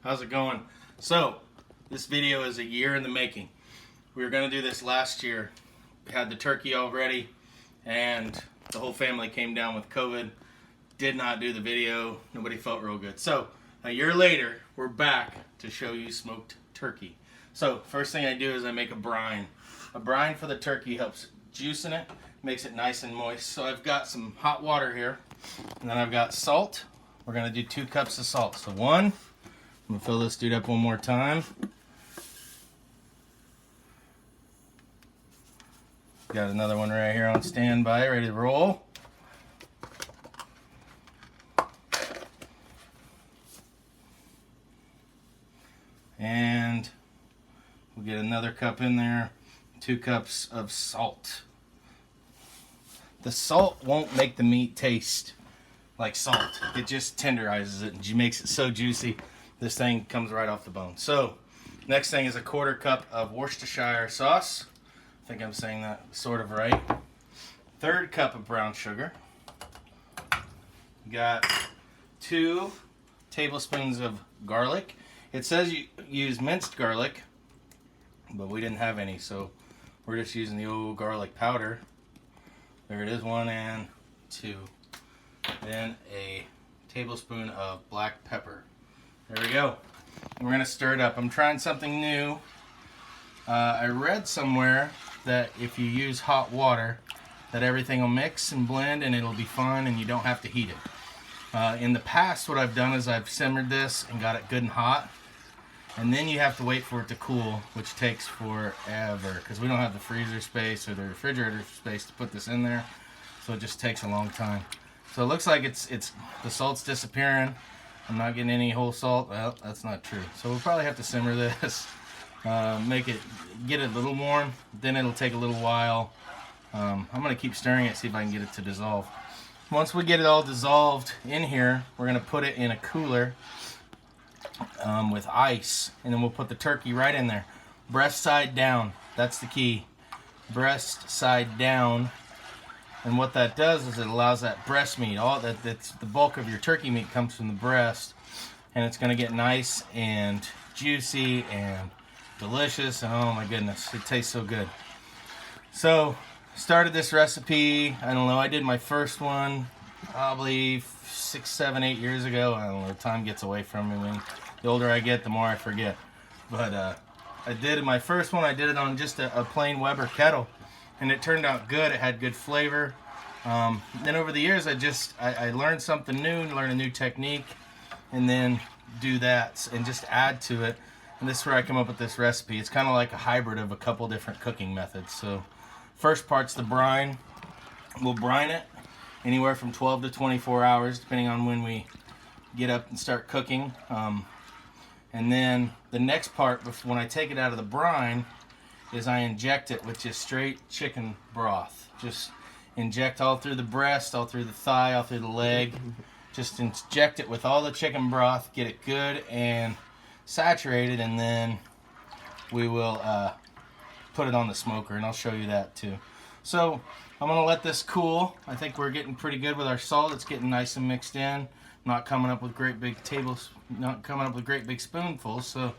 How's it going? So, this video is a year in the making. We were going to do this last year. We had the turkey all ready, and the whole family came down with COVID. Did not do the video. Nobody felt real good. So, a year later, we're back to show you smoked turkey. So, first thing I do is I make a brine. A brine for the turkey helps juicing it, makes it nice and moist. So, I've got some hot water here, and then I've got salt. We're going to do 2 cups of salt. So, one. I'm going to fill this dude up one more time. Got another one right here on standby, ready to roll. And we'll get another cup in there. 2 cups of salt. The salt won't make the meat taste like salt. It just tenderizes it and makes it so juicy. This thing comes right off the bone. So, next thing is a 1/4 cup of Worcestershire sauce. I think I'm saying that sort of right. 1/3 cup of brown sugar. Got 2 tablespoons of garlic. It says you use minced garlic, but we didn't have any, so we're just using the old garlic powder. There it is, 1 and 2. Then a tablespoon of black pepper. There we go. And we're going to stir it up. I'm trying something new. I read somewhere that if you use hot water, that everything will mix and blend and it'll be fine and you don't have to heat it. In the past, what I've done is I've simmered this and got it good and hot. And then you have to wait for it to cool, which takes forever because we don't have the freezer space or the refrigerator space to put this in there. So it just takes a long time. So it looks like it's the salt's disappearing. I'm not getting any whole salt. Well, that's not true. So we'll probably have to simmer this, get it a little warm. Then it'll take a little while. I'm going to keep stirring it, see if I can get it to dissolve. Once we get it all dissolved in here, we're going to put it in a cooler with ice, and then we'll put the turkey right in there. Breast side down. That's the key. Breast side down. And what that does is it allows that breast meat, that's the bulk of your turkey meat comes from the breast, and it's going to get nice and juicy and delicious, and oh my goodness, it tastes so good. So, started this recipe, I don't know, I did my first one probably 6, 7, 8 years ago. I don't know, time gets away from me. When the older I get, the more I forget. But I did my first one, I did it on just a plain Weber kettle. And it turned out good. It had good flavor. Then over the years, I learned something new, learned a new technique, and then do that and just add to it. And this is where I come up with this recipe. It's kind of like a hybrid of a couple different cooking methods. So first part's the brine. We'll brine it anywhere from 12 to 24 hours, depending on when we get up and start cooking. And then the next part, when I take it out of the brine, is I inject it with just straight chicken broth. Just inject all through the breast, all through the thigh, all through the leg. Just inject it with all the chicken broth, get it good and saturated, and then we will put it on the smoker, and I'll show you that too. So I'm gonna let this cool. I think we're getting pretty good with our salt. It's getting nice and mixed in. Not coming up with great big spoonfuls. So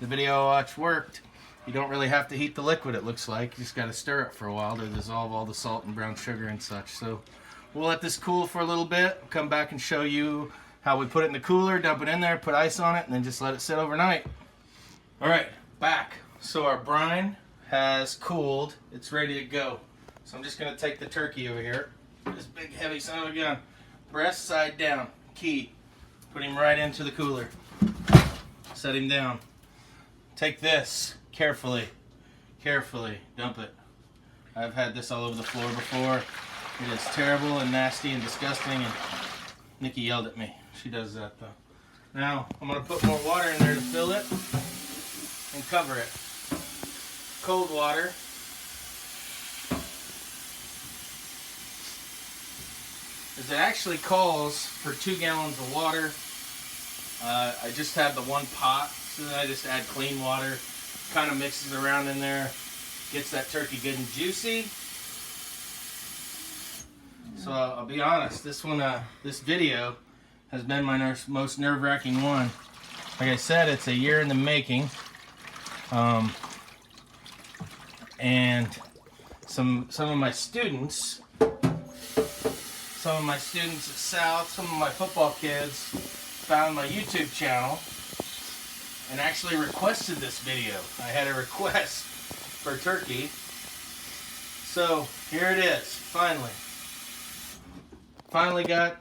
the video I watched worked. You don't really have to heat the liquid, it looks like. You just got to stir it for a while to dissolve all the salt and brown sugar and such. So we'll let this cool for a little bit. Come back and show you how we put it in the cooler, dump it in there, put ice on it, and then just let it sit overnight. All right, back. So our brine has cooled. It's ready to go. So I'm just going to take the turkey over here. This big heavy son of a gun. Breast side down. Key. Put him right into the cooler. Set him down. Take this. Carefully dump it. I've had this all over the floor before. It is terrible and nasty and disgusting, and Nikki yelled at me. She does that though. Now I'm going to put more water in there to fill it and cover it. Cold water. It actually calls for 2 gallons of water. I just have the 1 pot, so then I just add clean water. Kind of mixes around in there, gets that turkey good and juicy. So I'll be honest, this video has been my most nerve-wracking one. Like I said, it's a year in the making. And some of my students at South, some of my football kids found my YouTube channel and actually requested this video. I had a request for turkey. So here it is, finally. Finally got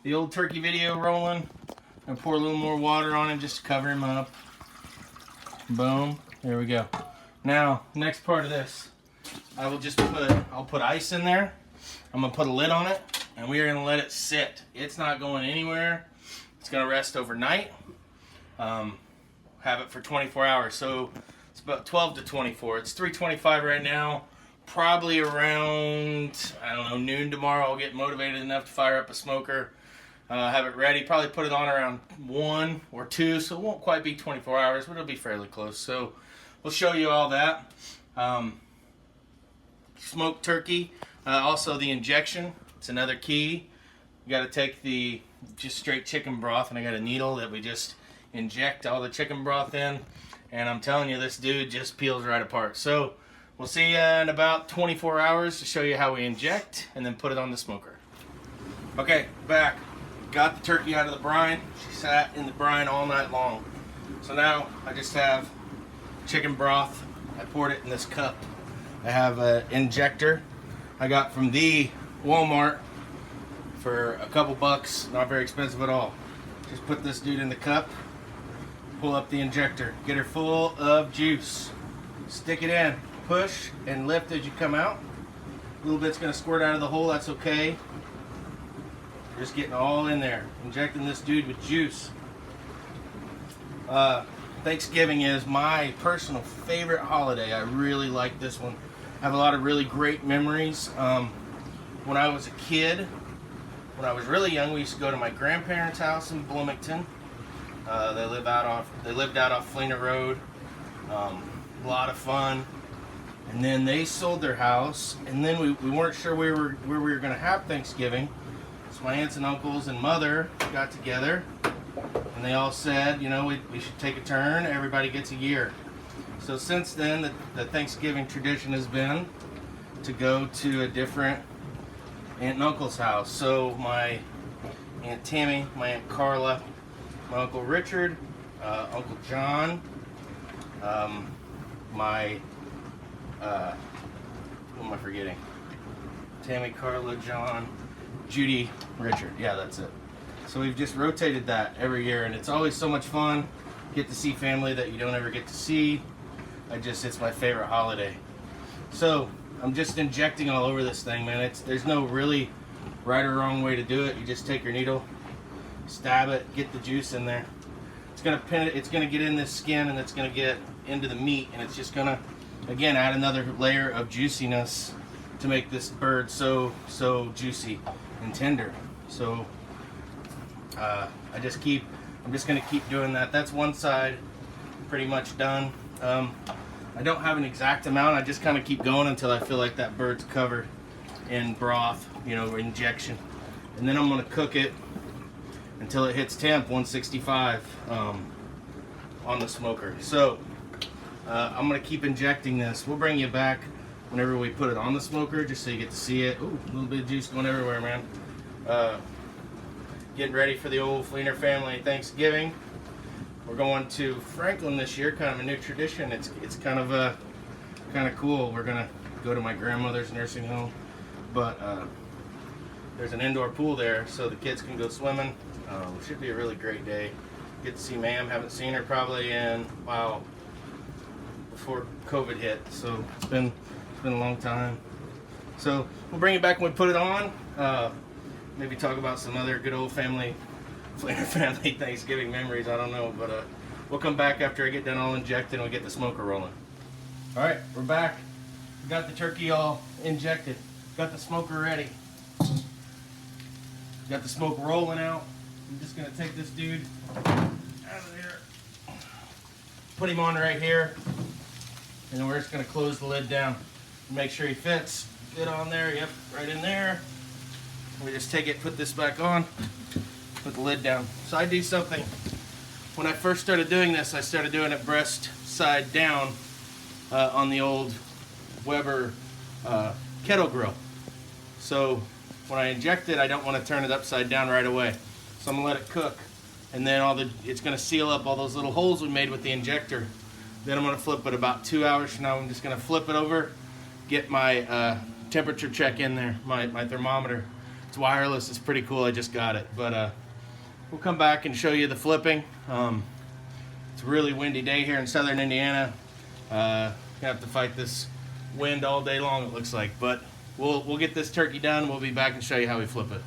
the old turkey video rolling. I'm gonna pour a little more water on him just to cover him up. Boom, there we go. Now, next part of this, I'll put ice in there. I'm gonna put a lid on it, and we are gonna let it sit. It's not going anywhere. It's gonna rest overnight. Have it for 24 hours. So it's about 12 to 24. It's 3:25 right now. Probably around, I don't know, noon tomorrow, I'll get motivated enough to fire up a smoker. Have it ready. Probably put it on around 1 or 2, so it won't quite be 24 hours, but it'll be fairly close. So we'll show you all that. Smoked turkey. Also the injection. It's another key. You got to take the just straight chicken broth, and I got a needle that we just inject all the chicken broth in. And I'm telling you, this dude just peels right apart. So we'll see you in about 24 hours to show you how we inject and then put it on the smoker. Okay, back. Got the turkey out of the brine. She sat in the brine all night long. So now I just have chicken broth. I poured it in this cup. I have an injector I got from the Walmart for a couple bucks. Not very expensive at all. Just put this dude in the cup. Pull up the injector. Get her full of juice. Stick it in. Push and lift as you come out. A little bit's going to squirt out of the hole. That's okay. Just getting all in there. Injecting this dude with juice. Thanksgiving is my personal favorite holiday. I really like this one. I have a lot of really great memories. When I was a kid, when I was really young, we used to go to my grandparents' house in Bloomington. They lived out off Fleener Road. A lot of fun. And then they sold their house, and then we weren't sure where we were going to have Thanksgiving. So my aunts and uncles and mother got together, and they all said, you know, we should take a turn. Everybody gets a year. So since then, the Thanksgiving tradition has been to go to a different aunt and uncle's house. So my Aunt Tammy, my Aunt Carla, my Uncle Richard, Uncle John, who am I forgetting? Tammy, Carla, John, Judy, Richard. Yeah, that's it. So we've just rotated that every year, and it's always so much fun. Get to see family that you don't ever get to see. It's my favorite holiday. So I'm just injecting all over this thing, man. There's no really right or wrong way to do it. You just take your needle, stab it, get the juice in there. It's gonna pin it. It's gonna get in this skin, and it's gonna get into the meat, and it's just gonna, again, add another layer of juiciness to make this bird so juicy and tender. So I'm just gonna keep doing that. That's one side pretty much done. I don't have an exact amount. I just kind of keep going until I feel like that bird's covered in broth, you know, injection. And then I'm gonna cook it until it hits temp 165 on the smoker. So I'm gonna keep injecting this. We'll bring you back whenever we put it on the smoker, just so you get to see it. Ooh, a little bit of juice going everywhere, man. Getting ready for the old Fleener family Thanksgiving. We're going to Franklin this year, kind of a new tradition. It's kind of cool. We're gonna go to my grandmother's nursing home, but there's an indoor pool there, so the kids can go swimming. It should be a really great day. Get to see Ma'am. Haven't seen her probably in, wow, before COVID hit. So it's been a long time. So we'll bring it back when we put it on. Maybe talk about some other good old Fleener family Thanksgiving memories. I don't know, but we'll come back after I get done all injected and we get the smoker rolling. All right, we're back. We got the turkey all injected. Got the smoker ready. Got the smoke rolling out. I'm just gonna take this dude out of there. Put him on right here, and then we're just gonna close the lid down. Make sure he fits. Get on there. Yep, right in there. We just take it, put this back on, put the lid down. So I do something when I first started doing this, I started doing it breast side down on the old Weber kettle grill. So when I inject it, I don't want to turn it upside down right away. So I'm gonna let it cook, and then it's gonna seal up all those little holes we made with the injector. Then I'm gonna flip it about 2 hours from now. I'm just gonna flip it over, get my temperature check in there, my thermometer. It's wireless, it's pretty cool, I just got it. But we'll come back and show you the flipping. It's a really windy day here in southern Indiana. You have to fight this wind all day long, it looks like. But we'll get this turkey done. We'll be back and show you how we flip it.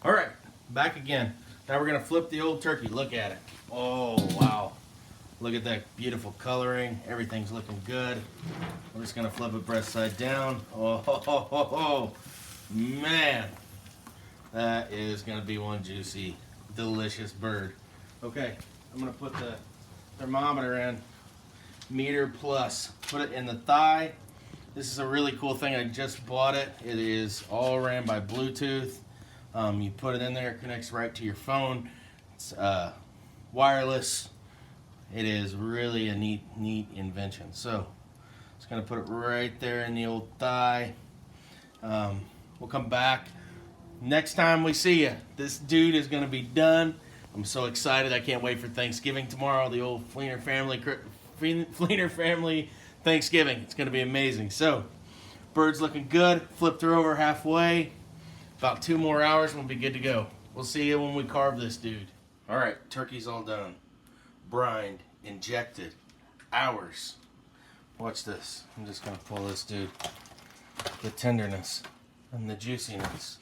All right, back again. Now we're gonna flip the old turkey. Look at it. Oh, wow. Look at that beautiful coloring. Everything's looking good. We're just gonna flip it breast side down. Oh, man. That is gonna be one juicy, delicious bird. Okay, I'm gonna put the thermometer in, meter plus. Put it in the thigh. This is a really cool thing. I just bought it. It is all ran by Bluetooth. You put it in there, it connects right to your phone. It's wireless. It is really a neat invention. So, just gonna put it right there in the old thigh. We'll come back. Next time we see you, this dude is gonna be done. I'm so excited. I can't wait for Thanksgiving tomorrow. The old Fleener family Thanksgiving. It's gonna be amazing. So, bird's looking good. Flipped her over halfway. About 2 more hours and we'll be good to go. We'll see you when we carve this dude. All right, turkey's all done. Brined, injected, hours. Watch this. I'm just gonna pull this dude. The tenderness and the juiciness.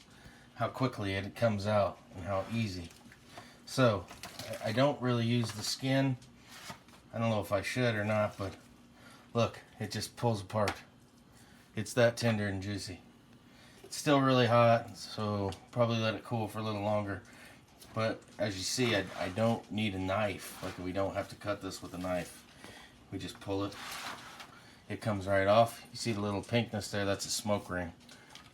How quickly it comes out and how easy. So, I don't really use the skin. I don't know if I should or not, but look, it just pulls apart. It's that tender and juicy. It's still really hot, so probably let it cool for a little longer. But as you see, I don't need a knife. Like, we don't have to cut this with a knife. We just pull it. It comes right off. You see the little pinkness there? That's a smoke ring.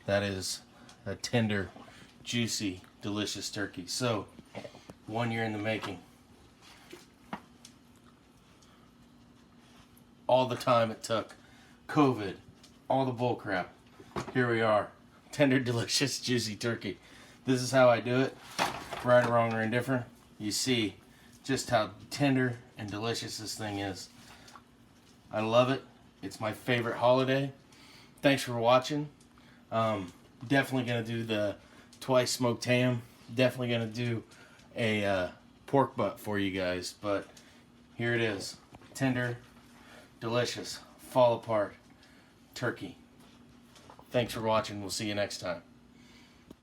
That is a tender, juicy, delicious turkey. So, 1 year in the making. All the time it took. COVID. All the bull crap. Here we are. Tender, delicious, juicy turkey. This is how I do it. Right or wrong or indifferent. You see just how tender and delicious this thing is. I love it. It's my favorite holiday. Thanks for watching. Definitely going to do the twice smoked ham. Definitely going to do a pork butt for you guys. But here it is. Tender, delicious, fall apart turkey. Thanks for watching. We'll see you next time.